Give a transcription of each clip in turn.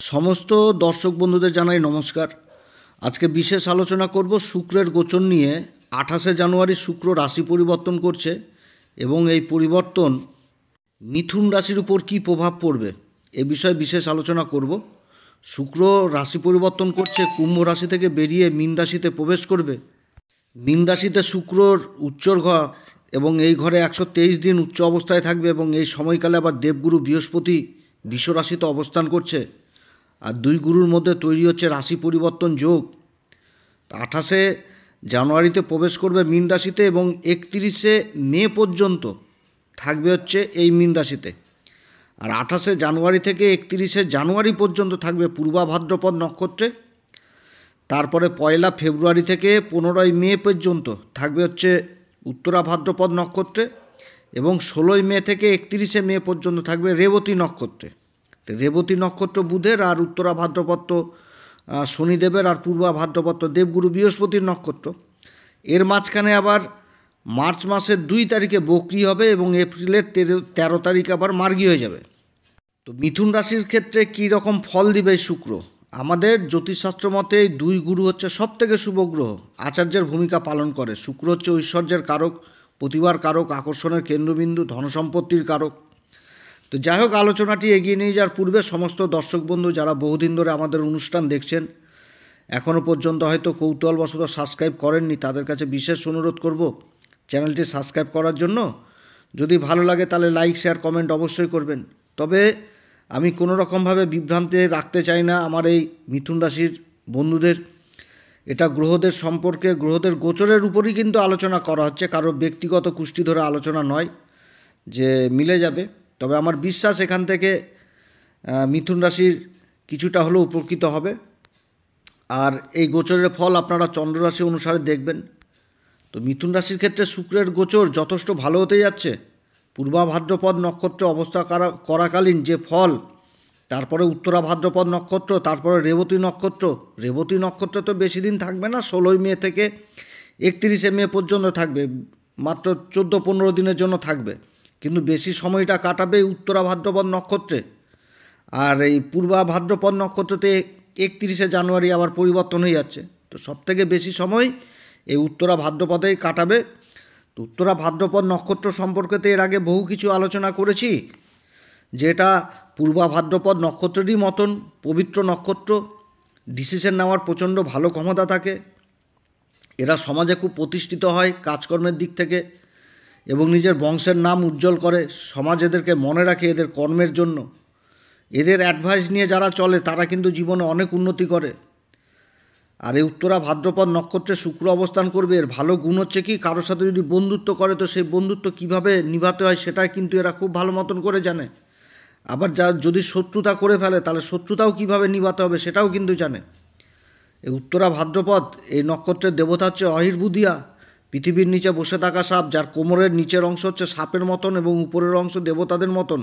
সমস্ত দর্শক বন্ধুদের জানাই নমস্কার। আজকে বিশেষ আলোচনা করব শুক্রের গোচর নিয়ে। 28শে জানুয়ারি শুক্র রাশি পরিবর্তন করছে এবং এই পরিবর্তন মিথুন রাশির উপর কী প্রভাব পড়বে এ বিষয়ে বিশেষ আলোচনা করব। শুক্র রাশি পরিবর্তন করছে, কুম্ভ রাশি থেকে বেরিয়ে মীন রাশিতে প্রবেশ করবে। মীন রাশিতে শুক্রর উচ্চর ঘর এবং এই ঘরে 123 দিন উচ্চ অবস্থায় থাকবে এবং এই সময়কালে আবার দেবগুরু বৃহস্পতি বৃষ রাশিতে অবস্থান করছে। আর দুই গুরুর মধ্যে তৈরি হচ্ছে রাশি পরিবর্তন যোগ। 28শে জানুয়ারিতে প্রবেশ করবে মীন রাশিতে এবং 31শে মে পর্যন্ত থাকবে হচ্ছে এই মীন রাশিতে। আর 28শে জানুয়ারি থেকে 31শে জানুয়ারি পর্যন্ত থাকবে পূর্বা ভাদ্রপদ নক্ষত্রে। তারপরে 1লা ফেব্রুয়ারি থেকে 15ই মে পর্যন্ত থাকবে হচ্ছে উত্তরা ভাদ্রপদ নক্ষত্রে এবং 16ই মে থেকে 31শে মে পর্যন্ত থাকবে রেবতী নক্ষত্রে। রেবতী নক্ষত্র বুধের, আর উত্তরা ভাদ্রপদ শনিদেবের, আর পূর্বা ভাদ্রপদ দেবগুরু বৃহস্পতির নক্ষত্র। এর মাঝখানে আবার মার্চ মাসের 2 তারিখে বকরি হবে এবং এপ্রিলের 13 তারিখ আবার মার্গী হয়ে যাবে। তো মিথুন রাশির ক্ষেত্রে কী রকম ফল দিবে শুক্র? আমাদের জ্যোতিষশাস্ত্র মতে এই দুই গুরু হচ্ছে সবথেকে শুভ গ্রহ, আচার্যের ভূমিকা পালন করে। শুক্র হচ্ছে ঐশ্বর্যের কারক, প্রতিভার কারক, আকর্ষণের কেন্দ্রবিন্দু, ধনসম্পত্তির কারক। তো যাই হোক, আলোচনাটি এগিয়ে নিয়ে যাওয়ার পূর্বে সমস্ত দর্শক বন্ধু যারা বহুদিন ধরে আমাদের অনুষ্ঠান দেখছেন, এখনও পর্যন্ত হয়তো কৌতূহলবশত সাবস্ক্রাইব করেননি, তাদের কাছে বিশেষ অনুরোধ করব চ্যানেলটি সাবস্ক্রাইব করার জন্য। যদি ভালো লাগে তাহলে লাইক, শেয়ার, কমেন্ট অবশ্যই করবেন। তবে আমি কোনো রকমভাবে বিভ্রান্তি রাখতে চাই না আমার এই মিথুন রাশির বন্ধুদের। এটা গ্রহদের সম্পর্কে, গ্রহদের গোচরের উপরই কিন্তু আলোচনা করা হচ্ছে, কারোর ব্যক্তিগত কুষ্টি ধরে আলোচনা নয় যে মিলে যাবে। তবে আমার বিশ্বাস এখান থেকে মিথুন রাশির কিছুটা হলেও উপকৃত হবে। আর এই গোচরের ফল আপনারা চন্দ্ররাশি অনুসারে দেখবেন। তো মিথুন রাশির ক্ষেত্রে শুক্রের গোচর যথেষ্ট ভালো হতে যাচ্ছে। পূর্বা ভাদ্রপদ নক্ষত্রে অবস্থা করাকালীন যে ফল, তারপরে উত্তরা ভাদ্রপদ নক্ষত্র, তারপরে রেবতী নক্ষত্র। রেবতী নক্ষত্র তো বেশি দিন থাকবে না, 16ই মে থেকে 31শে মে পর্যন্ত থাকবে, মাত্র 14-15 দিনের জন্য থাকবে, কিন্তু বেশি সময়টা কাটাবে উত্তরা ভাদ্রপদ নক্ষত্রে। আর এই পূর্বা ভাদ্রপদ নক্ষত্রতে 31শে জানুয়ারি আবার পরিবর্তন হয়ে যাচ্ছে। তো সবথেকে বেশি সময় এই উত্তরা ভাদ্রপদেই কাটাবে। তো উত্তরা ভাদ্রপদ নক্ষত্র সম্পর্কে তো এর আগে বহু কিছু আলোচনা করেছি, যেটা পূর্বা ভাদ্রপদ নক্ষত্রেরই মতন পবিত্র নক্ষত্র। ডিসিশন নেওয়ার প্রচণ্ড ভালো ক্ষমতা থাকে। এরা সমাজে খুব প্রতিষ্ঠিত হয় কাজকর্মের দিক থেকে এবং নিজের বংশের নাম উজ্জ্বল করে। সমাজ এদেরকে মনে রাখে এদের কর্মের জন্য। এদের অ্যাডভাইস নিয়ে যারা চলে তারা কিন্তু জীবনে অনেক উন্নতি করে। আর এই উত্তরা ভাদ্রপদ নক্ষত্রে শুক্র অবস্থান করবে। এর ভালো গুণ হচ্ছে কি, কারোর সাথে যদি বন্ধুত্ব করে তো সেই বন্ধুত্ব কিভাবে নিভাতে হয় সেটাই কিন্তু এরা খুব ভালো মতন করে জানে। আবার যদি শত্রুতা করে ফেলে তাহলে শত্রুতাও কিভাবে নিভাতে হবে সেটাও কিন্তু জানে। এই উত্তরা ভাদ্রপদ এই নক্ষত্রের দেবতা হচ্ছে অহির্বুদিয়া, পৃথিবীর নিচে বসে থাকা সাপ, যার কোমরের নিচের অংশ হচ্ছে সাপের মতন এবং উপরের অংশ দেবতাদের মতন।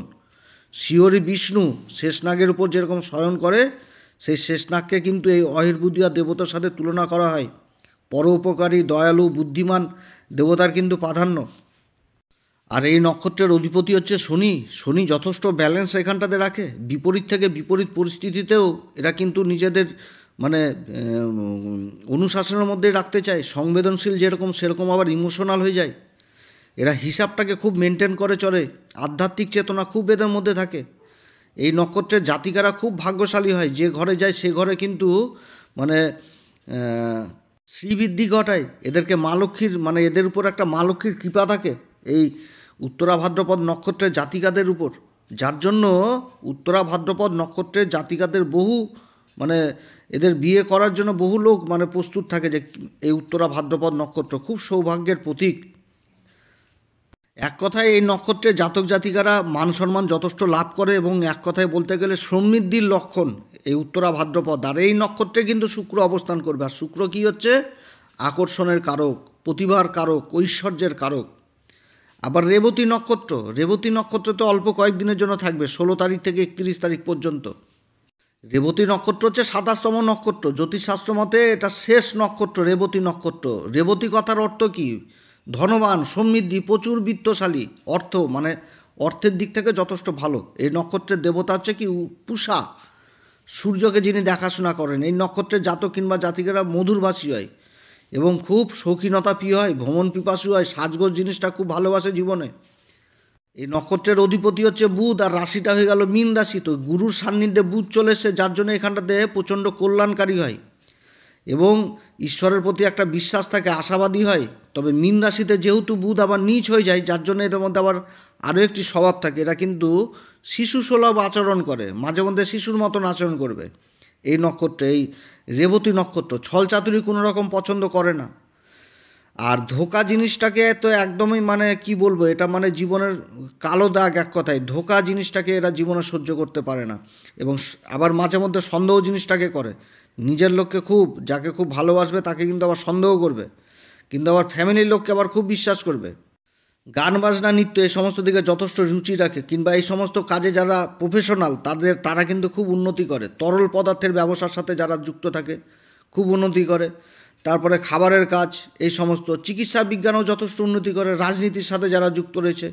শিয়রি বিষ্ণু শেষনাগের উপর যেরকম শয়ন করে, সেই শেষনাগকে কিন্তু এই অহির্বুদিয়া দেবতার সাথে তুলনা করা হয়। পরোপকারী, দয়ালু, বুদ্ধিমান দেবতার কিন্তু প্রাধান্য। আর এই নক্ষত্রের অধিপতি হচ্ছে শনি। শনি যথেষ্ট ব্যালেন্স এখানটাতে রাখে। বিপরীত থেকে বিপরীত পরিস্থিতিতেও এরা কিন্তু নিজেদের অনুশাসনের মধ্যে রাখতে চায়। সংবেদনশীল যেরকম সেরকম আবার ইমোশনাল হয়ে যায়। এরা হিসাবটাকে খুব মেনটেন করে চলে। আধ্যাত্মিক চেতনা খুব এদের মধ্যে থাকে। এই নক্ষত্রের জাতিকারা খুব ভাগ্যশালী হয়। যে ঘরে যায় সে ঘরে কিন্তু শ্রীবৃদ্ধি ঘটায়। এদেরকে মা লক্ষ্মীর এদের উপর একটা মা লক্ষ্মীর কৃপা থাকে এই উত্তরা ভাদ্রপদ নক্ষত্রের জাতিকাদের উপর। যার জন্য উত্তরা ভাদ্রপদ নক্ষত্রের জাতিকাদের বহু এদের বিয়ে করার জন্য বহু লোক প্রস্তুত থাকে যে এই উত্তরা ভাদ্রপদ নক্ষত্র খুব সৌভাগ্যের প্রতীক। এক কথায় এই নক্ষত্রের জাতক জাতিকারা মান সম্মান যথেষ্ট লাভ করে এবং এক কথায় বলতে গেলে সমৃদ্ধির লক্ষণ এই উত্তরা ভাদ্রপদ। আর এই নক্ষত্রে কিন্তু শুক্র অবস্থান করবে। আর শুক্র কী হচ্ছে? আকর্ষণের কারক, প্রতিভার কারক, ঐশ্বর্যের কারক। আবার রেবতী নক্ষত্র, রেবতী নক্ষত্র তো অল্প কয়েকদিনের জন্য থাকবে, 16 তারিখ থেকে 31 তারিখ পর্যন্ত। রেবতী নক্ষত্র হচ্ছে 27তম নক্ষত্র। জ্যোতিষশাস্ত্র মতে এটা শেষ নক্ষত্র রেবতী নক্ষত্র। রেবতী কথার অর্থ কী? ধনবান, সমৃদ্ধি, প্রচুর বিত্তশালী, অর্থের দিক থেকে যথেষ্ট ভালো। এই নক্ষত্রের দেবতা হচ্ছে কি? পূষা। সূর্যকে যিনি দেখাশোনা করেন। এই নক্ষত্রের জাতক কিংবা জাতিকেরা মধুরভাষী হয় এবং খুব শৌখিনতা প্রিয় হয়, ভ্রমণ পিপাসু হয়, সাজগোজ জিনিসটা খুব ভালোবাসে জীবনে। এই নক্ষত্রের অধিপতি হচ্ছে বুধ, আর রাশিটা হয়ে গেল মীন রাশি। তো গুরুর সান্নিধ্যে বুধ চলে এসছে, যার জন্য এখানটাতে প্রচণ্ড কল্যাণকারী হয় এবং ঈশ্বরের প্রতি একটা বিশ্বাস থাকে, আশাবাদী হয়। তবে মীন রাশিতে যেহেতু বুধ আবার নীচ হয়ে যায়, যার জন্য এদের মধ্যে আবার আরও একটি স্বভাব থাকে, এরা কিন্তু শিশু সুলভ আচরণ করে, মাঝে মধ্যে শিশুর মতন আচরণ করবে। এই নক্ষত্রে, এই রেবতী নক্ষত্র ছল চাতুরি কোনো রকম পছন্দ করে না। আর ধোঁকা জিনিসটাকে তো একদমই মানে কি বলবো, এটা মানে জীবনের কালো দাগ, এক কথায় ধোঁকা জিনিসটাকে এরা জীবনে সহ্য করতে পারে না। এবং আবার মাঝে মধ্যে সন্দেহ জিনিসটাকে করে, নিজের লোককে খুব, যাকে খুব ভালোবাসবে তাকে কিন্তু আবার সন্দেহ করবে, কিন্তু আবার ফ্যামিলির লোককে আবার খুব বিশ্বাস করবে। গান বাজনা নৃত্য এই সমস্ত দিকে যথেষ্ট রুচি রাখে, কিংবা এই সমস্ত কাজে যারা প্রফেশনাল তারা কিন্তু খুব উন্নতি করে। তরল পদার্থের ব্যবসার সাথে যারা যুক্ত থাকে খুব উন্নতি করে। তারপরে খাবারের কাজ, এই সমস্ত চিকিৎসা বিজ্ঞানও যথেষ্ট উন্নতি করে। রাজনীতির সাথে যারা যুক্ত রয়েছে,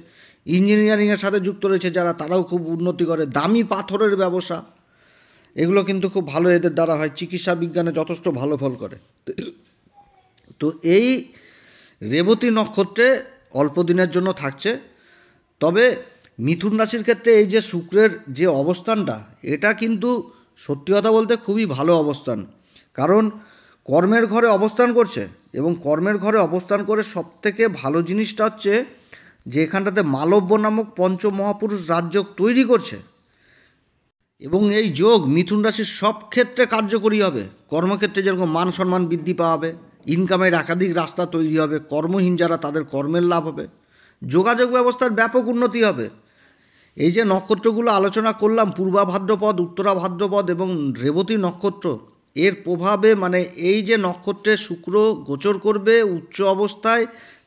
ইঞ্জিনিয়ারিংয়ের সাথে যুক্ত রয়েছে যারা, তারাও খুব উন্নতি করে। দামি পাথরের ব্যবসা, এগুলো কিন্তু খুব ভালো এদের দ্বারা হয়। চিকিৎসা বিজ্ঞানে যথেষ্ট ভালো ফল করে। তো এই রেবতী নক্ষত্রে অল্প দিনের জন্য থাকছে। তবে মিথুন রাশির ক্ষেত্রে এই যে শুক্রের যে অবস্থানটা, এটা কিন্তু সত্যি কথা বলতে খুবই ভালো অবস্থান। কারণ কর্মের ঘরে অবস্থান করছে, এবং কর্মের ঘরে অবস্থান করে সবথেকে ভালো জিনিসটা হচ্ছে যে এখানটাতে মালব্য নামক পঞ্চমহাপুরুষ রাজযোগ তৈরি করছে। এবং এই যোগ মিথুন রাশির সব ক্ষেত্রে কার্যকরী হবে। কর্মক্ষেত্রে যেরকম মান সম্মান বৃদ্ধি পাবে, ইনকামের একাধিক রাস্তা তৈরি হবে, কর্মহীন যারা তাদের কর্মের লাভ হবে, যোগাযোগ ব্যবস্থার ব্যাপক উন্নতি হবে। এই যে নক্ষত্রগুলো আলোচনা করলাম, পূর্বা ভাদ্রপদ, উত্তরা ভাদ্রপদ এবং রেবতী নক্ষত্র, এর প্রভাবে মানে এই যে নক্ষত্রে শুক্র গোচর করবে উচ্চ অবস্থায়,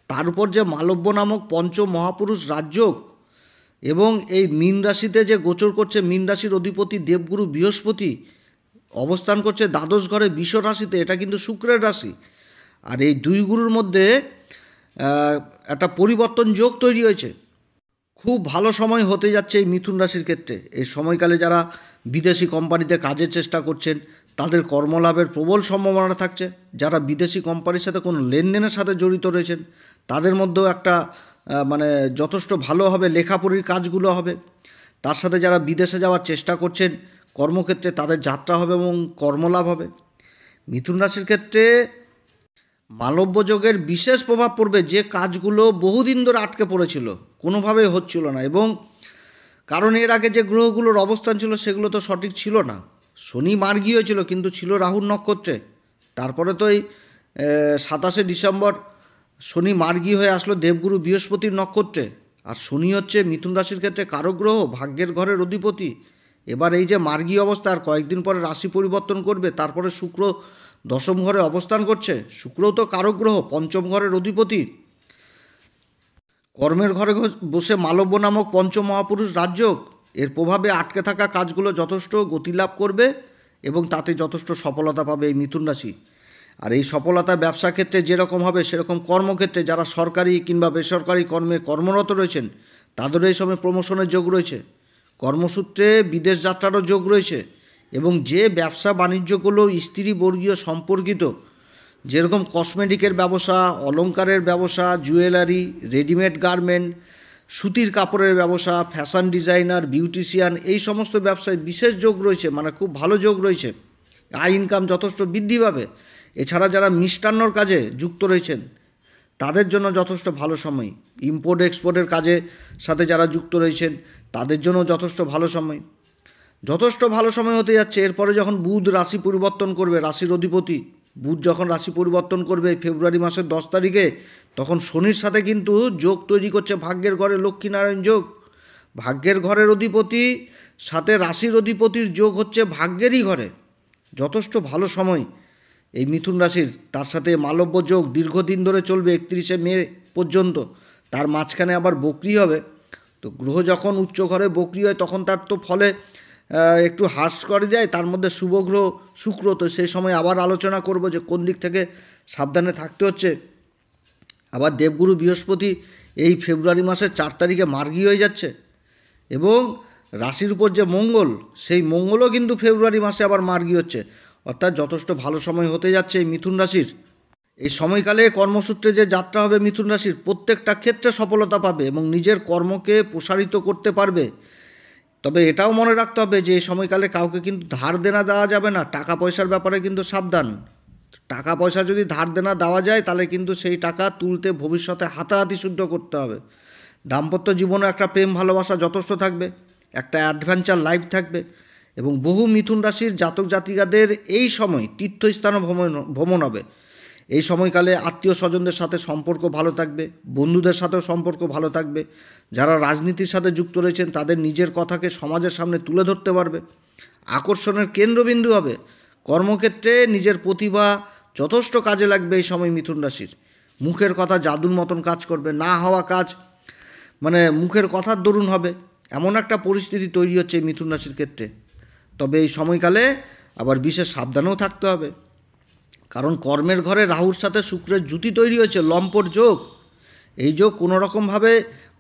তার উপর যে মালব্য নামক পঞ্চ মহাপুরুষ রাজযোগ, এবং এই মীন রাশিতে যে গোচর করছে, মীন রাশির অধিপতি দেবগুরু বৃহস্পতি অবস্থান করছে দ্বাদশ ঘরে বৃষ রাশিতে, এটা কিন্তু শুক্রের রাশি। আর এই দুই গুরুর মধ্যে একটা পরিবর্তন যোগ তৈরি হয়েছে। খুব ভালো সময় হতে যাচ্ছে এই মিথুন রাশির ক্ষেত্রে। এই সময়কালে যারা বিদেশি কোম্পানিতে কাজের চেষ্টা করছেন, তাদের কর্মলাভের প্রবল সম্ভাবনা থাকছে। যারা বিদেশি কোম্পানির সাথে কোনো লেনদেনের সাথে জড়িত রয়েছেন, তাদের মধ্যেও একটা মানে যথেষ্ট ভালো হবে, লেখাপড়ির কাজগুলো হবে। তার সাথে যারা বিদেশে যাওয়ার চেষ্টা করছেন কর্মক্ষেত্রে, তাদের যাত্রা হবে এবং কর্মলাভ হবে। মিথুন রাশির ক্ষেত্রে মালব্য যোগের বিশেষ প্রভাব পড়বে, যে কাজগুলো বহুদিন ধরে আটকে পড়েছিল, কোনোভাবেই হচ্ছিল না। এবং কারণ এর আগে যে গ্রহগুলোর অবস্থান ছিল সেগুলো তো সঠিক ছিল না। শনি মার্গী হয়েছিল, কিন্তু ছিল রাহুর নক্ষত্রে। তারপরে তো এই 27শে ডিসেম্বর শনি মার্গী হয়ে আসলো দেবগুরু বৃহস্পতির নক্ষত্রে। আর শনি হচ্ছে মিথুন রাশির ক্ষেত্রে কারক গ্রহ, ভাগ্যের ঘরের অধিপতি। এবার এই যে মার্গী অবস্থা, আর কয়েকদিন পরে রাশি পরিবর্তন করবে। তারপরে শুক্র দশম ঘরে অবস্থান করছে। শুক্রও তো কারক গ্রহ, পঞ্চম ঘরের অধিপতি। কর্মের ঘরে বসে মালব্য নামক পঞ্চমহাপুরুষ রাজযোগ, এর প্রভাবে আটকে থাকা কাজগুলো যথেষ্ট গতিলাভ করবে এবং তাতে যথেষ্ট সফলতা পাবে এই মিথুন রাশি। আর এই সফলতা ব্যবসা ক্ষেত্রে যেরকম হবে, সেরকম কর্মক্ষেত্রে যারা সরকারি কিংবা বেসরকারি কর্মে কর্মরত রয়েছেন, তাদেরও এই সময় প্রমোশনের যোগ রয়েছে। কর্মসূত্রে বিদেশ যাত্রারও যোগ রয়েছে। এবং যে ব্যবসা বাণিজ্যগুলো স্ত্রীবর্গীয় সম্পর্কিত, যেরকম কসমেটিকের ব্যবসা, অলংকারের ব্যবসা, জুয়েলারি, রেডিমেড গার্মেন্ট, সুতির কাপড়ের ব্যবসা, ফ্যাশন ডিজাইনার, বিউটিশিয়ান, এই সমস্ত ব্যবসায় বিশেষ যোগ রয়েছে, মানে খুব ভালো যোগ রয়েছে। আয় ইনকাম যথেষ্ট বৃদ্ধি পাবে। এছাড়া যারা মিষ্টান্নর কাজে যুক্ত রয়েছেন, তাদের জন্য যথেষ্ট ভালো সময়। ইম্পোর্ট এক্সপোর্টের কাজে সাথে যারা যুক্ত রয়েছেন, তাদের জন্য যথেষ্ট ভালো সময়। যথেষ্ট ভালো সময় হতে যাচ্ছে। এরপরে যখন বুধ রাশি পরিবর্তন করবে, রাশির অধিপতি বুধ যখন রাশি পরিবর্তন করবে ফেব্রুয়ারি মাসের 10 তারিখে, তখন শনির সাথে কিন্তু যোগ তৈরি করছে ভাগ্যের ঘরে লক্ষ্মীনারায়ণ যোগ। ভাগ্যের ঘরের অধিপতি সাথে রাশির অধিপতির যোগ হচ্ছে ভাগ্যেরই ঘরে। যথেষ্ট ভালো সময় এই মিথুন রাশির। তার সাথে মালব্য যোগ দীর্ঘদিন ধরে চলবে 31শে মে পর্যন্ত। তার মাঝখানে আবার বক্রি হবে। তো গ্রহ যখন উচ্চ ঘরে বক্রি হয়, তখন তার তো ফলে একটু হ্রাস করে দেয়। তার মধ্যে শুভ গ্রহ শুক্র, তো সেই সময় আবার আলোচনা করব যে কোন দিক থেকে সাবধানে থাকতে হচ্ছে। আবার দেবগুরু বৃহস্পতি এই ফেব্রুয়ারি মাসের 4 তারিখে মার্গী হয়ে যাচ্ছে। এবং রাশির উপর যে মঙ্গল, সেই মঙ্গলও কিন্তু ফেব্রুয়ারি মাসে আবার মার্গী হচ্ছে, অর্থাৎ যথেষ্ট ভালো সময় হতে যাচ্ছে এই মিথুন রাশির। এই সময়কালে কর্মসূত্রে যে যাত্রা হবে মিথুন রাশির, প্রত্যেকটা ক্ষেত্রে সফলতা পাবে এবং নিজের কর্মকে প্রসারিত করতে পারবে। তবে এটাও মনে রাখতে হবে যে এই সময়কালে কাউকে কিন্তু ধার দেনা দেওয়া যাবে না, টাকা পয়সার ব্যাপারে কিন্তু সাবধান। টাকা পয়সা যদি ধার দেনা দেওয়া যায় তাহলে কিন্তু সেই টাকা তুলতে ভবিষ্যতে হাতাহাতি শুদ্ধ করতে হবে। দাম্পত্য জীবনে একটা প্রেম ভালোবাসা যথেষ্ট থাকবে, একটা অ্যাডভেঞ্চার লাইফ থাকবে এবং বহু মিথুন রাশির জাতক জাতিকাদের এই সময় তীর্থস্থানে ভ্রমণ হবে। এই সময়কালে আত্মীয় স্বজনদের সাথে সম্পর্ক ভালো থাকবে, বন্ধুদের সাথেও সম্পর্ক ভালো থাকবে। যারা রাজনীতির সাথে যুক্ত রয়েছেন তাদের নিজের কথাকে সমাজের সামনে তুলে ধরতে পারবে, আকর্ষণের কেন্দ্রবিন্দু হবে। কর্মক্ষেত্রে নিজের প্রতিভা যথেষ্ট কাজে লাগবে এই সময় মিথুন রাশির। মুখের কথা জাদুর মতন কাজ করবে, না হওয়া কাজ মানে মুখের কথার দরুন হবে, এমন একটা পরিস্থিতি তৈরি হচ্ছে এই মিথুন রাশির ক্ষেত্রে। তবে এই সময়কালে আবার বিশেষ সাবধানেও থাকতে হবে, কারণ কর্মের ঘরে রাহুর সাথে শুক্রের জুতি তৈরি হয়েছে, লম্পট যোগ। এই যোগ কোনো রকমভাবে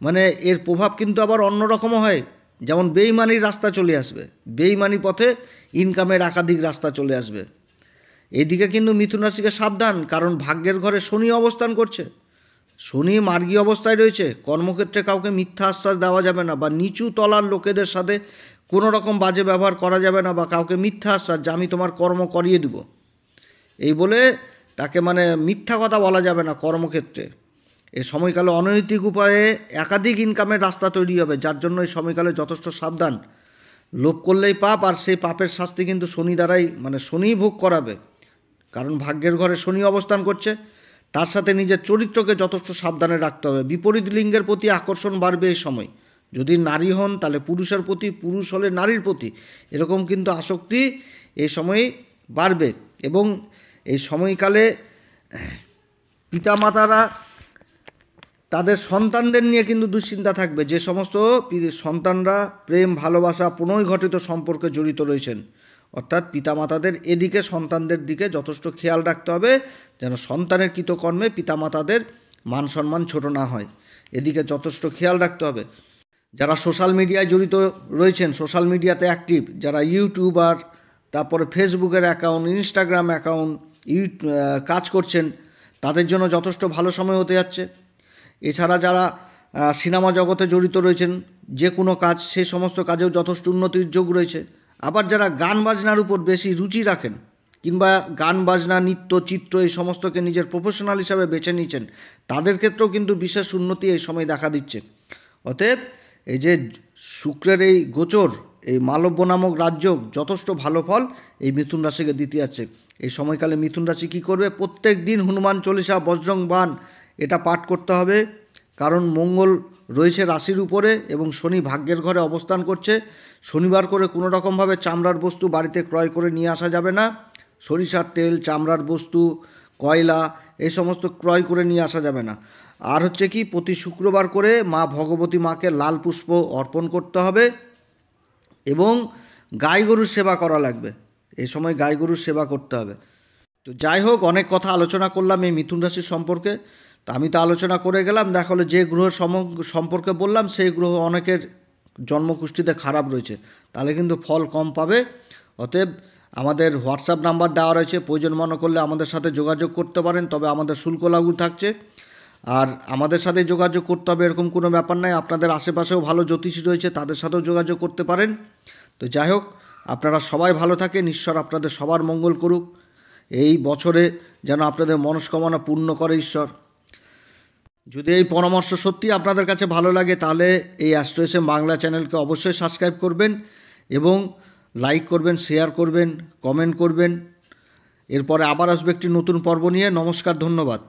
মানে এর প্রভাব কিন্তু আবার অন্যরকমও হয়, যেমন বেইমানির রাস্তা চলে আসবে, বেইমানি পথে ইনকামের একাধিক রাস্তা চলে আসবে। এইদিকে কিন্তু মিথুন রাশিকে সাবধান, কারণ ভাগ্যের ঘরে শনি অবস্থান করছে, শনি মার্গী অবস্থায় রয়েছে। কর্মক্ষেত্রে কাউকে মিথ্যা আশ্বাস দেওয়া যাবে না, বা নিচু তলার লোকেদের সাথে কোনো রকম বাজে ব্যবহার করা যাবে না, বা কাউকে মিথ্যা আশ্বাস যে আমি তোমার কর্ম করিয়ে দেব এই বলে তাকে মানে মিথ্যা কথা বলা যাবে না কর্মক্ষেত্রে। এই সময়কালে অনৈতিক উপায়ে একাধিক ইনকামের রাস্তা তৈরি হবে, যার জন্য এই সময়কালে যথেষ্ট সাবধান। লোভ করলেই পাপ, আর সেই পাপের শাস্তি কিন্তু শনি দ্বারাই মানে শনিই ভোগ করাবে, কারণ ভাগ্যের ঘরে শনি অবস্থান করছে। তার সাথে নিজের চরিত্রকে যথেষ্ট সাবধানে রাখতে হবে। বিপরীত লিঙ্গের প্রতি আকর্ষণ বাড়বে এই সময়। যদি নারী হন তাহলে পুরুষের প্রতি, পুরুষ হলে নারীর প্রতি, এরকম কিন্তু আসক্তি এই সময় বাড়বে। এবং এই সময়কালে পিতামাতারা তাদের সন্তানদের নিয়ে কিন্তু দুশ্চিন্তা থাকবে, যে সমস্ত সন্তানরা প্রেম ভালোবাসা প্রণয় ঘটিত সম্পর্কে জড়িত রয়েছেন, অর্থাৎ পিতামাতাদের এদিকে সন্তানদের দিকে যথেষ্ট খেয়াল রাখতে হবে, যেন সন্তানের কৃতকর্মে পিতামাতাদের মান সম্মান ছোট না হয়, এদিকে যথেষ্ট খেয়াল রাখতে হবে। যারা সোশ্যাল মিডিয়ায় জড়িত রয়েছেন, সোশ্যাল মিডিয়াতে অ্যাক্টিভ, যারা ইউটিউবার, তারপরে ফেসবুকের অ্যাকাউন্ট, ইনস্টাগ্রাম অ্যাকাউন্ট কাজ করছেন, তাদের জন্য যথেষ্ট ভালো সময় হতে যাচ্ছে। এছাড়া যারা সিনেমা জগতে জড়িত রয়েছেন, যে কোনো কাজ, সেই সমস্ত কাজেও যথেষ্ট উন্নতির যোগ রয়েছে। আবার যারা গান বাজনার উপর বেশি রুচি রাখেন, কিংবা গান বাজনা নৃত্য চিত্র এই সমস্তকে নিজের প্রফেশনাল হিসাবে বেছে নিয়েছেন, তাদের ক্ষেত্রেও কিন্তু বিশেষ উন্নতি এই সময় দেখা দিচ্ছে। অতএব এই যে শুক্রের এই গোচর, এই মালব্য নামক রাজযোগ যথেষ্ট ভালো ফল এই মিথুন রাশিকে দিতে যাচ্ছে। এই সময়কালে মিথুন রাশি কী করবে? প্রত্যেক দিন হনুমান চল্লিশা, বজরং বাণ এটা পাঠ করতে হবে, কারণ মঙ্গল রয়েছে রাশির উপরে এবং শনি ভাগ্যের ঘরে অবস্থান করছে। শনিবার করে কোনো রকমভাবে চামড়ার বস্তু বাড়িতে ক্রয় করে নিয়ে আসা যাবে না। সরিষার তেল, চামড়ার বস্তু, কয়লা এই সমস্ত ক্রয় করে নিয়ে আসা যাবে না। আর হচ্ছে কি, প্রতি শুক্রবার করে মা ভগবতী মাকে লাল পুষ্প অর্পণ করতে হবে এবং গাই গরুর সেবা করা লাগবে। এই সময় গাই গরুর সেবা করতে হবে। তো যাই হোক, অনেক কথা আলোচনা করলাম এই মিথুন রাশির সম্পর্কে। তা আমি তো আলোচনা করে গেলাম, দেখা হলো যে গ্রহের সম্পর্কে বললাম সেই গ্রহ অনেকের জন্মকুষ্ঠিতে খারাপ রয়েছে, তাহলে কিন্তু ফল কম পাবে। অতএব আমাদের হোয়াটসঅ্যাপ নাম্বার দেওয়া রয়েছে, প্রয়োজন মনে করলে আমাদের সাথে যোগাযোগ করতে পারেন, তবে আমাদের শুল্ক লাগু থাকছে। আর আমাদের সাথে যোগাযোগ করতে হবে এরকম কোনো ব্যাপার নাই, আপনাদের আশেপাশেও ভালো জ্যোতিষী রয়েছে, তাদের সাথেও যোগাযোগ করতে পারেন। তো যাই হোক, আপনারা সবাই ভালো থাকেন, ঈশ্বর আপনাদের সবার মঙ্গল করুক। এই বছরে যেন আপনাদের মনস্কামনা পূর্ণ করে ঈশ্বর। যদি এই পরামর্শ সত্যি আপনাদের কাছে ভালো লাগে, তাহলে এই অ্যাস্ট্রো এস এম বাংলা চ্যানেলকে অবশ্যই সাবস্ক্রাইব করবেন এবং লাইক করবেন, শেয়ার করবেন, কমেন্ট করবেন। এরপরে আবার আসবে একটি নতুন পর্ব নিয়ে। নমস্কার, ধন্যবাদ।